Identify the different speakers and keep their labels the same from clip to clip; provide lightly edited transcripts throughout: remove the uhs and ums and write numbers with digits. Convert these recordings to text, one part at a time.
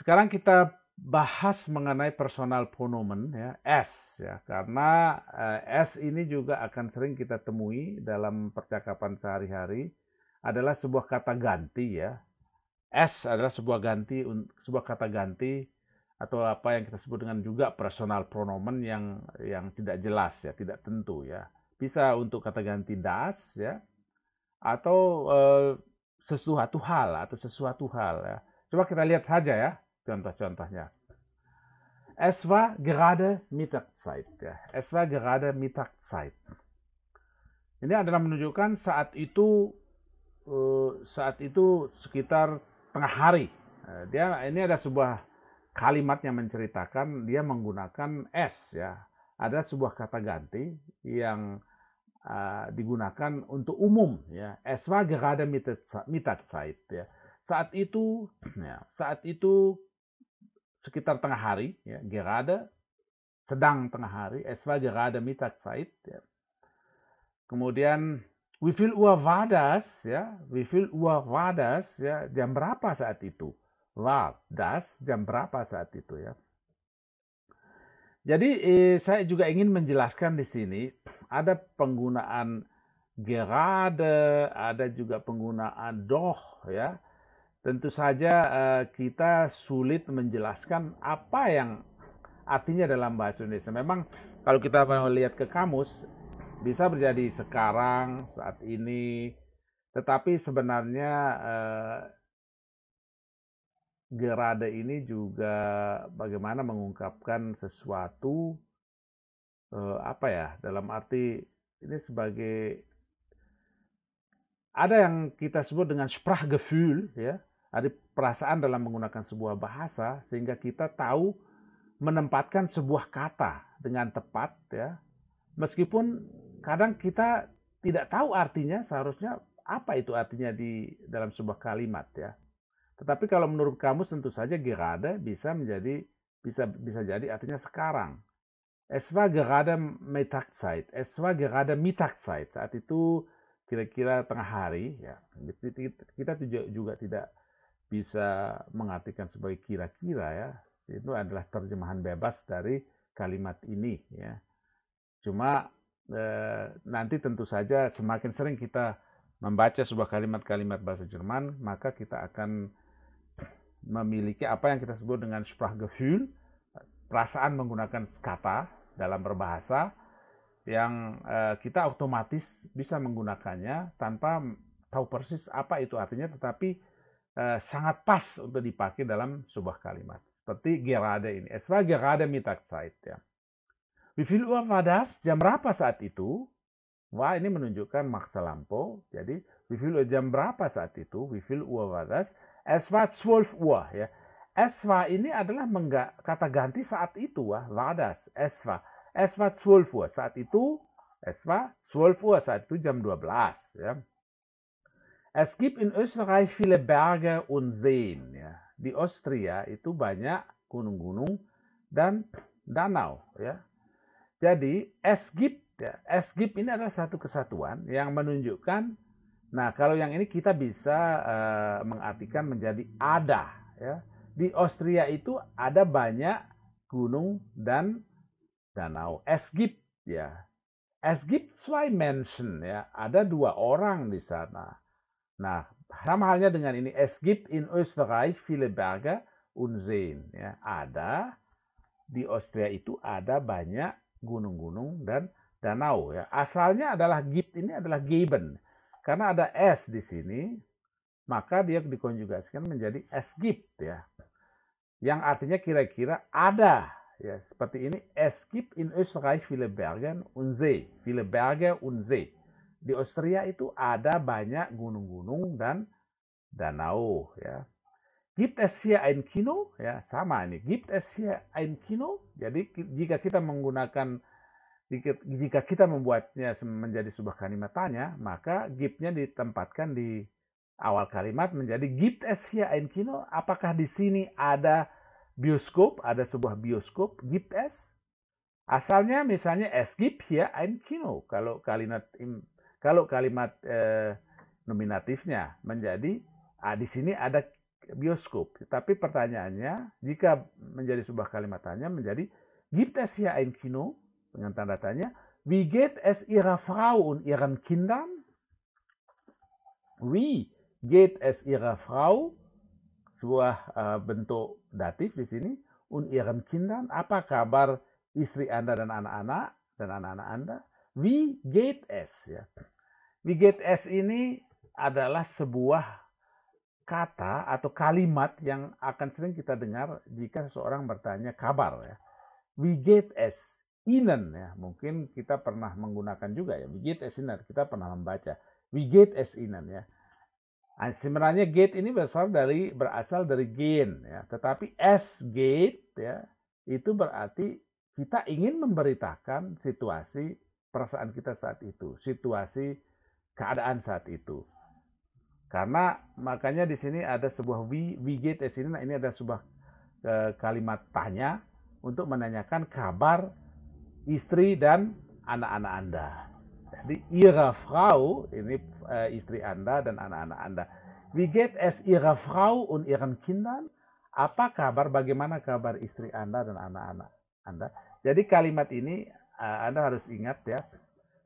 Speaker 1: Sekarang kita bahas mengenai personal pronomen ya, S ya, karena S ini juga akan sering kita temui dalam percakapan sehari-hari, adalah sebuah kata ganti ya. S adalah sebuah kata ganti atau apa yang kita sebut dengan juga personal pronomen yang tidak jelas ya, tidak tentu ya. Bisa untuk kata ganti das ya, atau sesuatu hal ya. Coba kita lihat saja ya contoh-contohnya. Es war gerade Mittagszeit ya. Es war gerade Mittagszeit. Ini adalah menunjukkan saat itu sekitar tengah hari. Ini ada sebuah kalimat yang menceritakan dia menggunakan es ya. Ada sebuah kata ganti yang digunakan untuk umum ya. Es war gerade Mittagszeit ya. Saat itu sekitar tengah hari ya, gerade sedang tengah hari, es war gerade Mittagszeit ya. Kemudian wie viel Uhr war das ya? Wie viel Uhr war das ya? Jam berapa saat itu? War das jam berapa saat itu ya? Jadi saya juga ingin menjelaskan di sini ada penggunaan gerade, ada juga penggunaan doch ya. Tentu saja kita sulit menjelaskan apa yang artinya dalam bahasa Indonesia. Memang kalau kita mau lihat ke kamus bisa menjadi sekarang, saat ini, tetapi sebenarnya gerade ini juga bagaimana mengungkapkan sesuatu apa ya, dalam arti ini sebagai ada yang kita sebut dengan Sprachgefühl ya, ada perasaan dalam menggunakan sebuah bahasa sehingga kita tahu menempatkan sebuah kata dengan tepat ya. Meskipun kadang kita tidak tahu artinya, seharusnya apa itu artinya di dalam sebuah kalimat ya. Tetapi kalau menurut kamus tentu saja gerade bisa jadi artinya sekarang. Es war gerade Mittagszeit. Es war gerade Mittagszeit. Saat itu kira-kira tengah hari ya. Kita juga tidak bisa mengartikan sebagai kira-kira ya. Itu adalah terjemahan bebas dari kalimat ini ya. Cuma nanti tentu saja semakin sering kita membaca sebuah kalimat-kalimat bahasa Jerman, maka kita akan memiliki apa yang kita sebut dengan Sprachgefühl, perasaan menggunakan kata dalam berbahasa yang kita otomatis bisa menggunakannya tanpa tahu persis apa itu artinya, tetapi sangat pas untuk dipakai dalam sebuah kalimat. Seperti gerade ini. Es war gerade Mittagszeit ya. Wie viel Uhr war das? Jam berapa saat itu? Wah, ini menunjukkan masa lampau. Jadi, wie viel Uhr jam berapa saat itu? Wie viel Uhr war das? Es war 12 Uhr ya. Es war ini adalah kata ganti saat itu war das. Es war 12 Uhr saat itu. Es war 12 Uhr saat itu jam 12 ya. Es gibt in Österreich viele Berge und Seen ya. Di Austria itu banyak gunung-gunung dan danau ya. Jadi es gibt ya, es gibt ini adalah satu kesatuan yang menunjukkan. Nah, kalau yang ini kita bisa mengartikan menjadi ada ya. Di Austria itu ada banyak gunung dan danau. Es gibt ya. Es gibt zwei Menschen ya, ada dua orang di sana. Nah, sama halnya dengan ini, es gibt in Österreich viele Berge und Seen ya. Ada di Austria itu ada banyak gunung-gunung dan danau ya. Asalnya adalah gibt ini adalah geben. Karena ada es di sini, maka dia dikonjugasikan menjadi es gibt ya. Yang artinya kira-kira ada ya. Seperti ini, es gibt in Österreich viele Berge und See. Viele Berge und See. Di Austria itu ada banyak gunung-gunung dan danau ya. Gibt es hier ein Kino? Ya, sama ini. Gibt es hier ein Kino? Jadi jika kita membuatnya menjadi sebuah kalimat tanya, maka gibt-nya ditempatkan di awal kalimat menjadi gibt es hier ein Kino? Apakah di sini ada bioskop, ada sebuah bioskop? Gibt es? Asalnya misalnya es gibt hier ein Kino. Kalau kalimat nominatifnya menjadi di sini ada bioskop. Tapi pertanyaannya, jika menjadi sebuah kalimat tanya, menjadi gibt es hier ein Kino? Dengan tanda tanya. Wie geht es Ihrer Frau und Ihren Kindern? Wie geht es Ihrer Frau? Sebuah bentuk datif di sini. Und Ihren Kindern? Apa kabar istri Anda dan anak-anak Anda? Wie geht es? Ya. Wie geht es ini adalah sebuah kata atau kalimat yang akan sering kita dengar jika seseorang bertanya kabar. Ya. Wie geht es Ihnen? Ya. Mungkin kita pernah menggunakan juga ya. Wie geht es Ihnen? Kita pernah membaca. Wie geht es Ihnen? Ya. Nah, sebenarnya geht ini berasal dari gehen. Ya. Tetapi es geht ya, itu berarti kita ingin memberitakan situasi perasaan kita saat itu. Situasi keadaan saat itu. Karena makanya di sini ada sebuah wie geht es Ihnen? Nah, ini ada sebuah kalimat tanya untuk menanyakan kabar istri dan anak-anak Anda. Jadi Ihre Frau, ini istri Anda dan anak-anak Anda. Wie geht es Ihrer Frau und Ihren Kindern? Apa kabar, bagaimana kabar istri Anda dan anak-anak Anda? Jadi kalimat ini Anda harus ingat ya,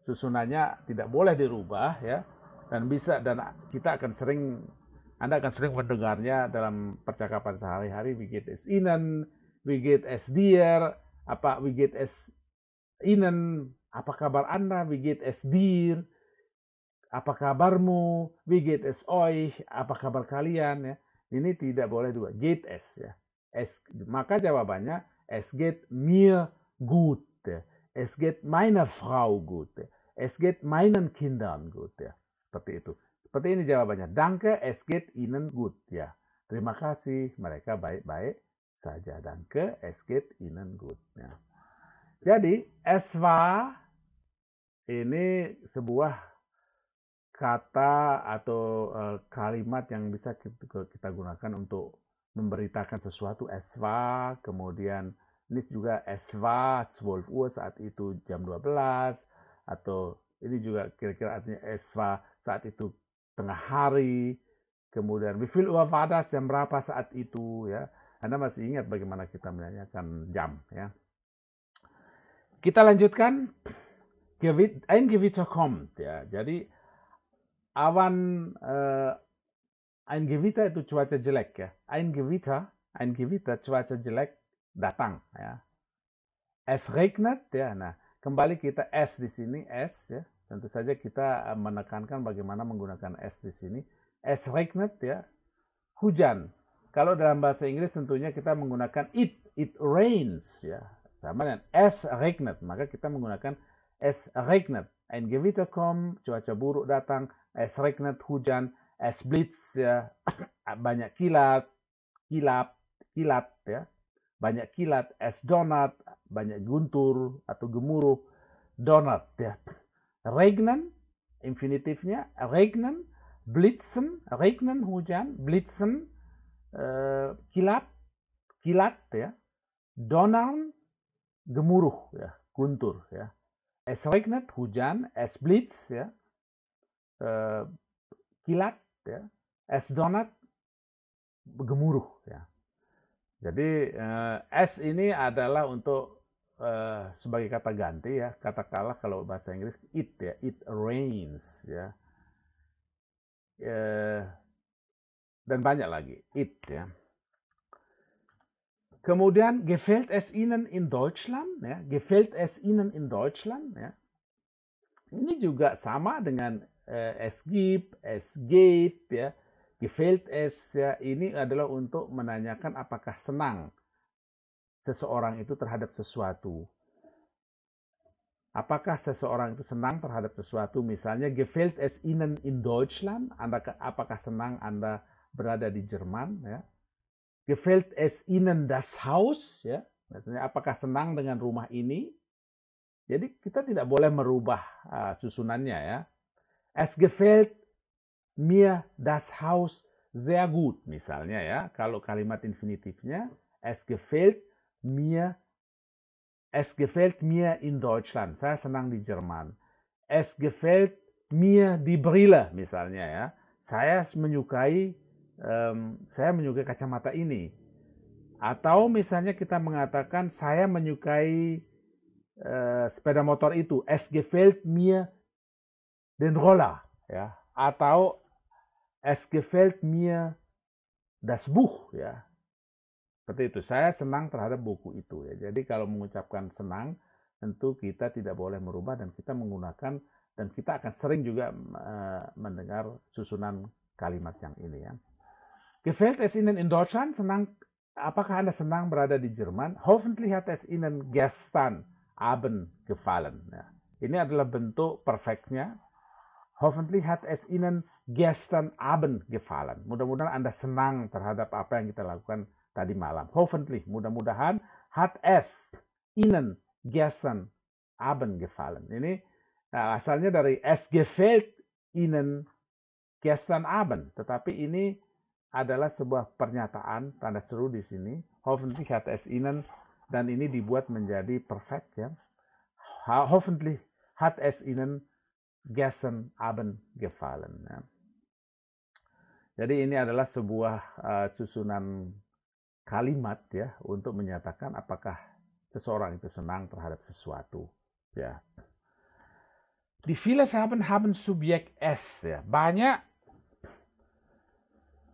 Speaker 1: susunannya tidak boleh dirubah ya, dan Anda akan sering mendengarnya dalam percakapan sehari-hari. Wie geht es Ihnen? Wie geht es dir? Wie geht es Ihnen? Apa kabar Anda? Wie geht es dir? Apa kabarmu? Wie geht es euch? Apa kabar kalian? Ya. Ini tidak boleh dua. Geht es ya. Maka jawabannya es geht mir gut. Ya. Es geht meiner Frau gut. Ya. Es geht meinen Kindern gut. Ya. Seperti itu. Seperti ini jawabannya. Danke, es geht Ihnen gut. Ya. Terima kasih, mereka baik-baik saja. Danke, es geht Ihnen gut. Ya. Jadi, es war ini sebuah kata atau kalimat yang bisa kita gunakan untuk memberitakan sesuatu. Es war, kemudian ini juga es war 12 Uhr saat itu jam 12, atau ini juga kira-kira artinya es war saat itu tengah hari. Kemudian wie viel Uhr war das, jam berapa saat itu ya. Anda masih ingat bagaimana kita menanyakan jam ya. Kita lanjutkan. Ein Gewitter kommt ya. Jadi ein Gewitter itu cuaca jelek ya. Ein Gewitter cuaca jelek datang ya. Es regnet ya. Nah, kembali kita es di sini es ya. Tentu saja kita menekankan bagaimana menggunakan es di sini. Es regnet ya. Hujan. Kalau dalam bahasa Inggris tentunya kita menggunakan it rains ya. Sama dengan es regnet, maka kita menggunakan es regnet. Ein Gewitter kommt, cuaca buruk datang. Es regnet, hujan. Es blitz ya, banyak kilat ya, banyak kilat. Es donnert, banyak guntur atau gemuruh. Donnert ya. Regnen, infinitifnya regnen, blitzen, regnen hujan, blitzen kilat ya. Donnern gemuruh ya, guntur ya. Es regnet hujan, es blitz ya, kilat ya, es donnert gemuruh ya. Jadi es ini adalah untuk sebagai kata ganti ya, katakanlah kalau bahasa Inggris it ya, it rains ya, dan banyak lagi it ya. Kemudian gefällt es Ihnen in Deutschland ya, gefällt es Ihnen in Deutschland ya. Ini juga sama dengan es gibt, es geht ya. Gefällt es ya, ini adalah untuk menanyakan apakah senang seseorang itu terhadap sesuatu. Apakah seseorang itu senang terhadap sesuatu? Misalnya, gefällt es Ihnen in Deutschland? Apakah senang Anda berada di Jerman? Ya. Gefällt es Ihnen das Haus? Ya. Maksudnya, apakah senang dengan rumah ini? Jadi kita tidak boleh merubah susunannya ya. Es gefällt mir das Haus sehr gut. Misalnya ya, kalau kalimat infinitifnya, es gefällt mir in Deutschland. Saya senang di Jerman. Es gefällt mir die Brille misalnya ya. Saya menyukai saya menyukai kacamata ini. Atau misalnya kita mengatakan saya menyukai sepeda motor itu. Es gefällt mir den Roller. Ya. Atau es gefällt mir das Buch. Ya. Seperti itu. Saya senang terhadap buku itu. Ya. Jadi kalau mengucapkan senang, tentu kita tidak boleh merubah dan kita menggunakan dan kita akan sering juga mendengar susunan kalimat yang ini ya. Gefällt es Ihnen in Deutschland? Apakah Anda senang berada di Jerman? Hoffentlich hat es Ihnen gestern Abend gefallen. Ya. Ini adalah bentuk perfectnya. Hoffentlich hat es Ihnen gestern Abend gefallen. Mudah-mudahan Anda senang terhadap apa yang kita lakukan tadi malam. Hoffentlich, mudah-mudahan hat es Ihnen gestern Abend gefallen. Ini asalnya dari es gefällt Ihnen gestern Abend, tetapi ini adalah sebuah pernyataan tanda seru di sini. Hoffentlich hat es Ihnen, dan ini dibuat menjadi perfect ya. Hoffentlich hat es Ihnen gestern Abend gefallen. Ya. Jadi ini adalah sebuah susunan kalimat ya untuk menyatakan apakah seseorang itu senang terhadap sesuatu. Ya. Die viele Verben haben Subjekt S. Ya. Banyak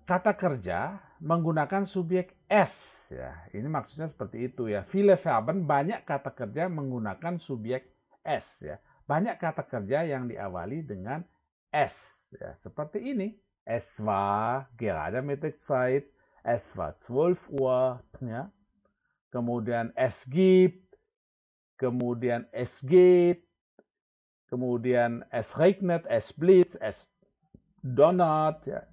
Speaker 1: kata kerja menggunakan subjek S. Ya. Ini maksudnya seperti itu ya. Viele Verben, banyak kata kerja menggunakan subjek S. Ya. Banyak kata kerja yang diawali dengan S. Ya. Seperti ini. Es war gerade Mittagszeit. Es war 12 Uhr. Ya. Kemudian es gibt. Kemudian es geht. Kemudian es regnet, es blitzt, es donnert, ya.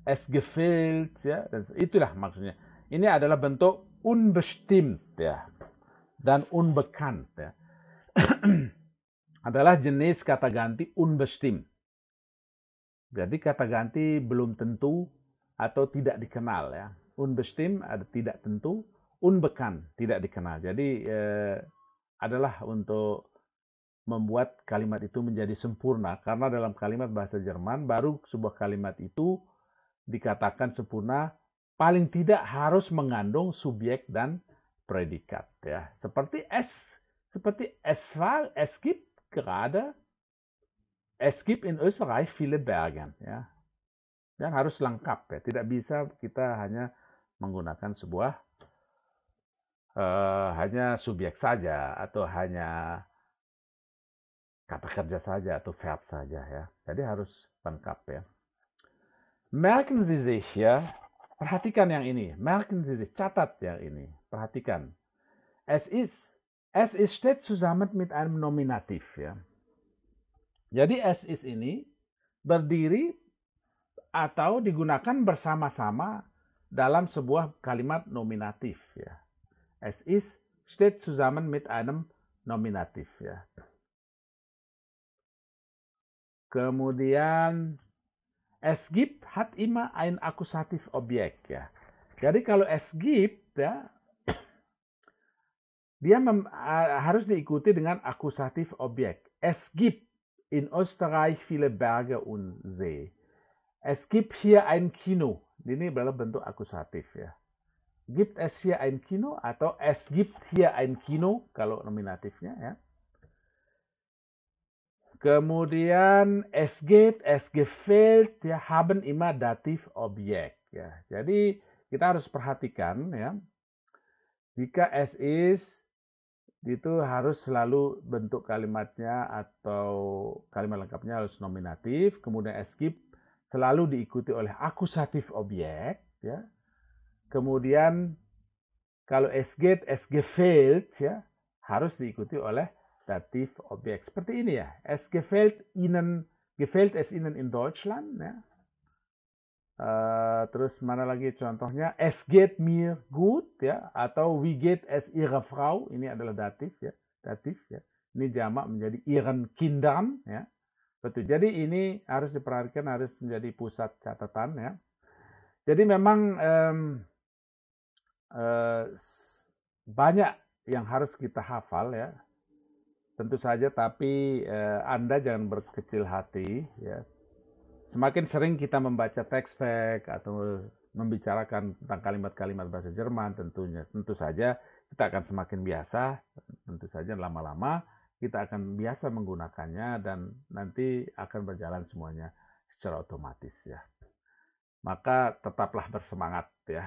Speaker 1: Es gefällt, ya. Dan itulah maksudnya. Ini adalah bentuk unbestimmt, ya, dan unbekannt, ya. Adalah jenis kata ganti unbestimmt. Jadi kata ganti belum tentu atau tidak dikenal, ya. Unbestimmt ada tidak tentu, unbekannt tidak dikenal. Jadi adalah untuk membuat kalimat itu menjadi sempurna, karena dalam kalimat bahasa Jerman baru sebuah kalimat itu dikatakan sempurna paling tidak harus mengandung subjek dan predikat ya. Seperti es war, es gibt gerade, es gibt in Österreich viele Berge ya. Dan harus lengkap ya. Tidak bisa kita hanya menggunakan sebuah hanya subjek saja atau hanya kata kerja saja atau verb saja ya. Jadi harus lengkap ya. Merken Sie sich ya. Perhatikan yang ini. Merken Sie sich. Catat yang ini. Perhatikan. Es ist steht zusammen mit einem Nominativ ya. Jadi es ist ini berdiri atau digunakan bersama-sama dalam sebuah kalimat nominatif ya. Es ist steht zusammen mit einem Nominativ ya. Kemudian es gibt hat immer ein Akkusativobjekt ya. Jadi kalau es gibt ya, dia harus diikuti dengan Akkusativobjekt. Es gibt in Österreich viele Berge und See. Es gibt hier ein Kino. Ini adalah bentuk akusatif ya. Gibt es hier ein Kino atau es gibt hier ein Kino kalau nominatifnya ya. Kemudian es geht, es gefällt, ya, haben immer Dativ Objekt. Ya. Jadi kita harus perhatikan ya, jika es is itu harus selalu bentuk kalimatnya atau kalimat lengkapnya harus nominatif. Kemudian es gibt selalu diikuti oleh akusatif objek. Ya. Kemudian kalau es geht, es gefällt, ya, harus diikuti oleh Dativ Objekt. Seperti ini ya. Es gefällt es Ihnen in Deutschland? Ya. Terus mana lagi contohnya? Es geht mir gut ya, atau wie geht es Ihrer Frau? Ini adalah datif ya. Datif ya. Ini jamak menjadi ihren Kindern ya. Betul. Jadi ini harus diperhatikan, harus menjadi pusat catatan ya. Jadi memang banyak yang harus kita hafal ya. Tentu saja, tapi Anda jangan berkecil hati ya. semakin sering kita membaca teks-teks atau membicarakan tentang kalimat-kalimat bahasa Jerman, tentu saja kita akan semakin biasa, tentu saja lama-lama kita akan biasa menggunakannya dan nanti akan berjalan semuanya secara otomatis ya. Maka tetaplah bersemangat ya.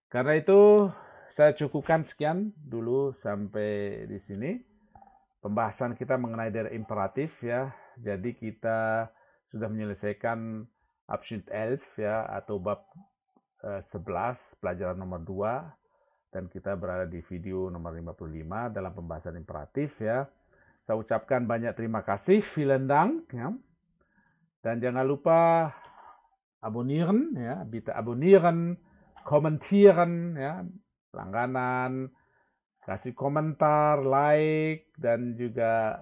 Speaker 1: Karena itu saya cukupkan sekian dulu sampai di sini. Pembahasan kita mengenai der imperatif ya. Jadi kita sudah menyelesaikan Abschnitt 11 ya atau bab 11 pelajaran nomor 2 dan kita berada di video nomor 55 dalam pembahasan imperatif ya. Saya ucapkan banyak terima kasih, vielen Dank ya. Dan jangan lupa abonnieren ya, bitte abonnieren, kommentieren ya, langganan, kasih komentar, like dan juga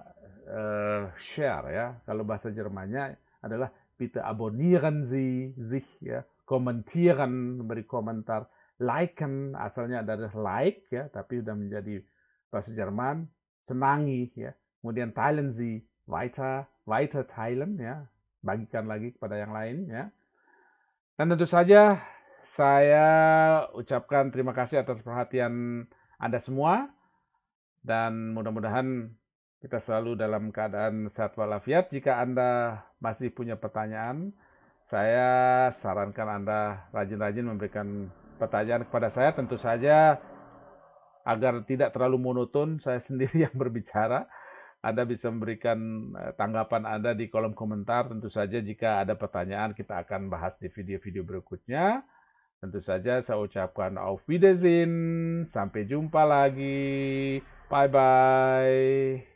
Speaker 1: share ya. Kalau bahasa Jermannya adalah bitte abonnieren Sie sich ya, kommentieren, beri komentar, liken asalnya adalah like ya, tapi sudah menjadi bahasa Jerman senangi ya. Kemudian teilen Sie weiter teilen ya, bagikan lagi kepada yang lain ya. Dan tentu saja saya ucapkan terima kasih atas perhatian Anda semua dan mudah-mudahan kita selalu dalam keadaan sehat walafiat. Jika Anda masih punya pertanyaan, saya sarankan Anda rajin-rajin memberikan pertanyaan kepada saya. Tentu saja agar tidak terlalu monoton, saya sendiri yang berbicara. Anda bisa memberikan tanggapan Anda di kolom komentar. Tentu saja jika ada pertanyaan kita akan bahas di video-video berikutnya. Tentu saja saya ucapkan auf Wiedersehen. Sampai jumpa lagi. Bye-bye.